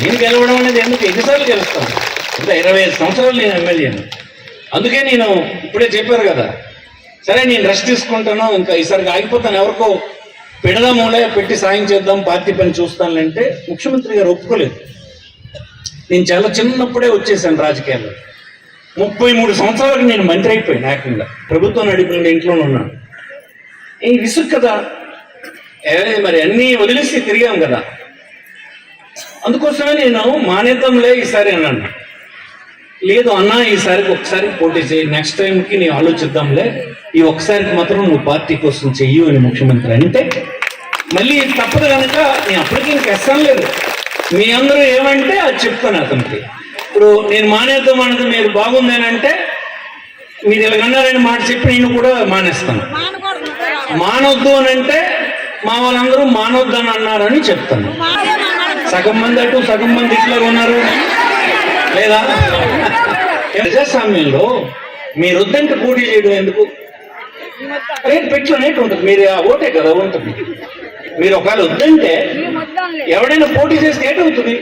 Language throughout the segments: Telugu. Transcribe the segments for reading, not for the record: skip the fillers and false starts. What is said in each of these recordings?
నేను గెలవడం అనేది ఎందుకు ఎన్నిసార్లు గెలుస్తాను? ఇంకా 25 సంవత్సరాలు నేను ఎమ్మెల్యేను. అందుకే నేను ఇప్పుడే చెప్పారు కదా, సరే నేను రెస్ట్ తీసుకుంటాను, ఇంకా ఈసారికి ఆగిపోతాను, ఎవరికో పెడదాములే, పెట్టి సాయం చేద్దాం, పార్టీ పని చూస్తానంటే ముఖ్యమంత్రి గారు ఒప్పుకోలేదు. నేను చాలా చిన్నప్పుడే వచ్చేసాను రాజకీయాల్లో. 33 సంవత్సరాలకు నేను మంత్రి అయిపోయాను. ఏకంగా ప్రభుత్వం నడిపిన ఇంట్లోనే ఉన్నాను. ఈ విసుగు కదా, మరి అన్నీ వదిలేసి తిరిగాం కదా. అందుకోసమే నేను మానేద్దాంలే ఈసారి అన్నాను. లేదు అన్నా, ఈసారికి ఒకసారి పోటీ చేయి, నెక్స్ట్ టైంకి నేను ఆలోచిద్దాంలే, ఈ ఒక్కసారికి మాత్రం నువ్వు పార్టీ కోసం చెయ్యు అని ముఖ్యమంత్రి అంటే మళ్ళీ తప్పదు కనుక నేను అప్పటికి ఇంక ఎస్సాం లేదు. మీ అందరూ ఏమంటే అది చెప్తాను అతనికి. ఇప్పుడు నేను మానేద్దాం అన్నది మీరు బాగుందేనంటే మీరు ఇలాగన్నారని మాట చెప్పి నేను కూడా మానేస్తాను. మానొద్దు అని అంటే మా వాళ్ళందరూ మానొద్దు అని అన్నారని చెప్తాను. సగం మంది అటు సగం మంది ఇట్లా ఉన్నారు లేదా? ప్రజాస్వామ్యంలో మీరు వద్దంటే పోటీ చేయడం ఎందుకు? రేటు పెట్టుకునేట్టు ఉంటుంది. మీరు ఆ ఓటే కదా ఉంటుంది. మీరు ఒకవేళ వద్దంటే ఎవడైనా పోటీ చేస్తే ఏటవుతుంది?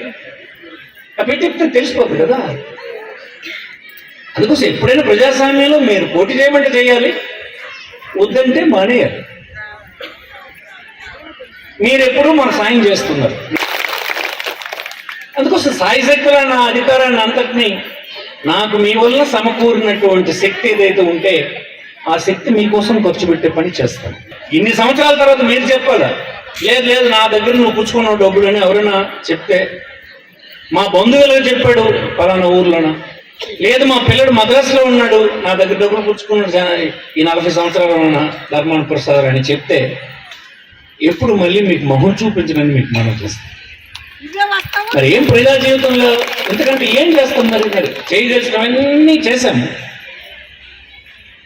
పెట్టి తెలిసిపోతుంది కదా. అందుకోసం ఎప్పుడైనా ప్రజాస్వామ్యంలో మీరు పోటీ చేయమంటే చేయాలి, వద్దంటే మానేయాలి. మీరెప్పుడు మన సాయం చేస్తున్నారు. అందుకోసం సాయశక్తుల నా అధికారాన్ని అంతటినీ నాకు మీ వల్ల సమకూరినటువంటి శక్తి ఏదైతే ఉంటే ఆ శక్తి మీకోసం ఖర్చు పెట్టే పని చేస్తాను. ఇన్ని సంవత్సరాల తర్వాత మీరు చెప్పాలా? లేదు లేదు, నా దగ్గర నువ్వు పుచ్చుకున్నావు డబ్బులు అని ఎవరైనా చెప్తే, మా బంధువులకు చెప్పాడు పలానా ఊర్లోన, లేదు మా పిల్లడు మద్రాసులో ఉన్నాడు, నా దగ్గర డబ్బులు పుచ్చుకున్నాడు ఈ 40 సంవత్సరాల ధర్మాన ప్రసాద్ అని చెప్తే ఎప్పుడు మళ్ళీ మీకు మొహం చూపించడానికి మీకు మనం చేస్తాం. మరి ఏం ప్రజా జీవితంలో ఎందుకంటే ఏం చేస్తాం? మరి చేయగలిసినవన్నీ చేశాము.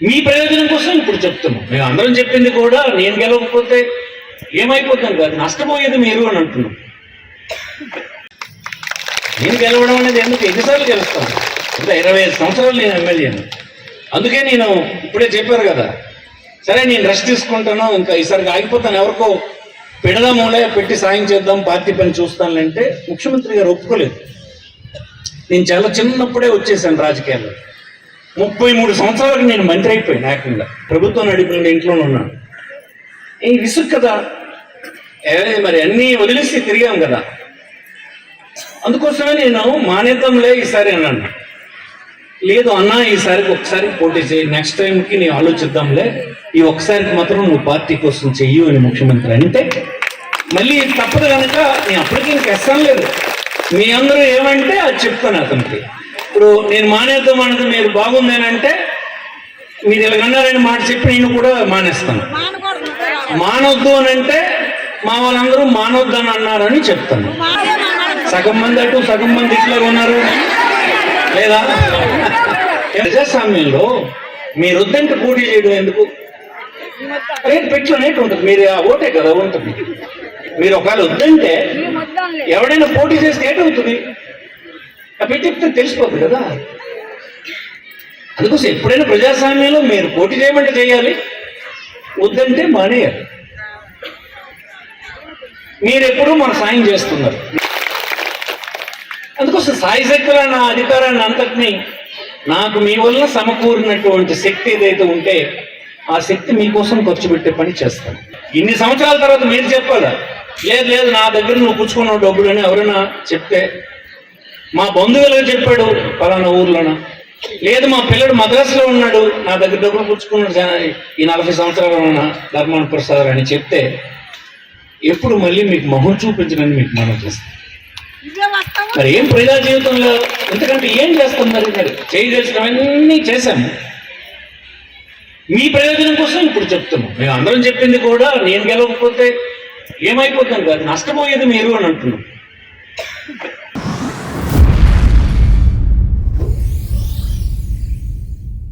మీ ప్రయోజనం కోసం ఇప్పుడు చెప్తున్నాం. మేము అందరం చెప్పింది కూడా నేను గెలవకపోతే ఏమైపోతాం కాదు, నష్టపోయేది మీరు అని అంటున్నాం. నేను గెలవడం అనేది ఎందుకు ఎన్నిసార్లు గెలుస్తాను? ఇంకా 25 సంవత్సరాలు నేను ఎమ్మెల్యేను. అందుకే నేను ఇప్పుడే చెప్పారు కదా, సరే నేను రెస్ట్ తీసుకుంటాను, ఇంకా ఈసారికి ఆగిపోతాను, ఎవరికో పెడదాములే, పెట్టి సాయం చేద్దాం, పార్టీ పని చూస్తానంటే ముఖ్యమంత్రి గారు ఒప్పుకోలేదు. నేను చాలా చిన్నప్పుడే వచ్చేసాను రాజకీయాల్లో. 33 సంవత్సరాలకు నేను మంత్రి అయిపోయాను. ఏకంగా ప్రభుత్వం నడిపిన ఇంట్లోనే ఉన్నాను. ఈ విసుగు కదా, మరి అన్నీ వదిలేసి తిరిగాం కదా. అందుకోసమే నేను మానేద్దాంలే ఈసారి అన్నాను. లేదు అన్నా, ఈసారికి ఒకసారి పోటీ చేయి, నెక్స్ట్ టైంకి నేను ఆలోచిద్దాంలే, ఈ ఒక్కసారికి మాత్రం నువ్వు పార్టీ కోసం చెయ్యు అని ముఖ్యమంత్రి అంటే మళ్ళీ తప్పదు కనుక నేను అప్పటికి ఇంక ఎస్సాం లేదు. మీ అందరూ ఏమంటే అది చెప్తాను అతనికి. ఇప్పుడు నేను మానేద్దాం అన్నది మీరు బాగుందేనంటే మీరు ఇలాగన్నారని మాట చెప్పి నేను కూడా మానేస్తాను. మానొద్దు అని అంటే మా వాళ్ళందరూ మానొద్దు అని అన్నారని చెప్తాను. సగం మంది అటు సగం మంది ఇట్లా ఉన్నారు లేదా? ప్రజాస్వామ్యంలో మీరు వద్దంటే పోటీ చేయడం ఎందుకు? రేటు పెట్టుకునేట్టు ఉంటుంది. మీరు ఆ ఓటే కదా ఉంటుంది. మీరు ఒకవేళ వద్దంటే ఎవడైనా పోటీ చేస్తే ఏటవుతుంది? పెట్టి తెలిసిపోతుంది కదా. అందుకోసం ఎప్పుడైనా ప్రజాస్వామ్యంలో మీరు పోటీ చేయమంటే చేయాలి, వద్దంటే మానేయాలి. మీరెప్పుడు మన సాయం చేస్తున్నారు. అందుకోసం సాయశక్తుల నా అధికారాన్ని అంతటినీ నాకు మీ వల్ల సమకూరినటువంటి శక్తి ఏదైతే ఉంటే ఆ శక్తి మీకోసం ఖర్చు పెట్టే పని చేస్తాను. ఇన్ని సంవత్సరాల తర్వాత మీరు చెప్పాలా? లేదు లేదు, నా దగ్గర నువ్వు పుచ్చుకున్నావు డబ్బులు అని ఎవరైనా చెప్తే, మా బంధువులకు చెప్పాడు పలానా ఊర్లోన, లేదు మా పిల్లడు మద్రాసులో ఉన్నాడు, నా దగ్గర డబ్బులు పుచ్చుకున్నాడు ఈ 40 సంవత్సరాల ధర్మాన ప్రసాద్ అని చెప్తే ఎప్పుడు మళ్ళీ మీకు మొహం చూపించడానికి మీకు మనం చేస్తాం. మరి ఏం ప్రజా జీవితంలో ఎందుకంటే ఏం చేస్తాం? మరి చేయగలిసినవన్నీ చేశాము. మీ ప్రయోజనం కోసం ఇప్పుడు చెప్తున్నాం. మేము అందరం చెప్పింది కూడా నేను గెలవకపోతే ఏమైపోతాం కాదు, నష్టపోయేది మీరు అని అంటున్నాం.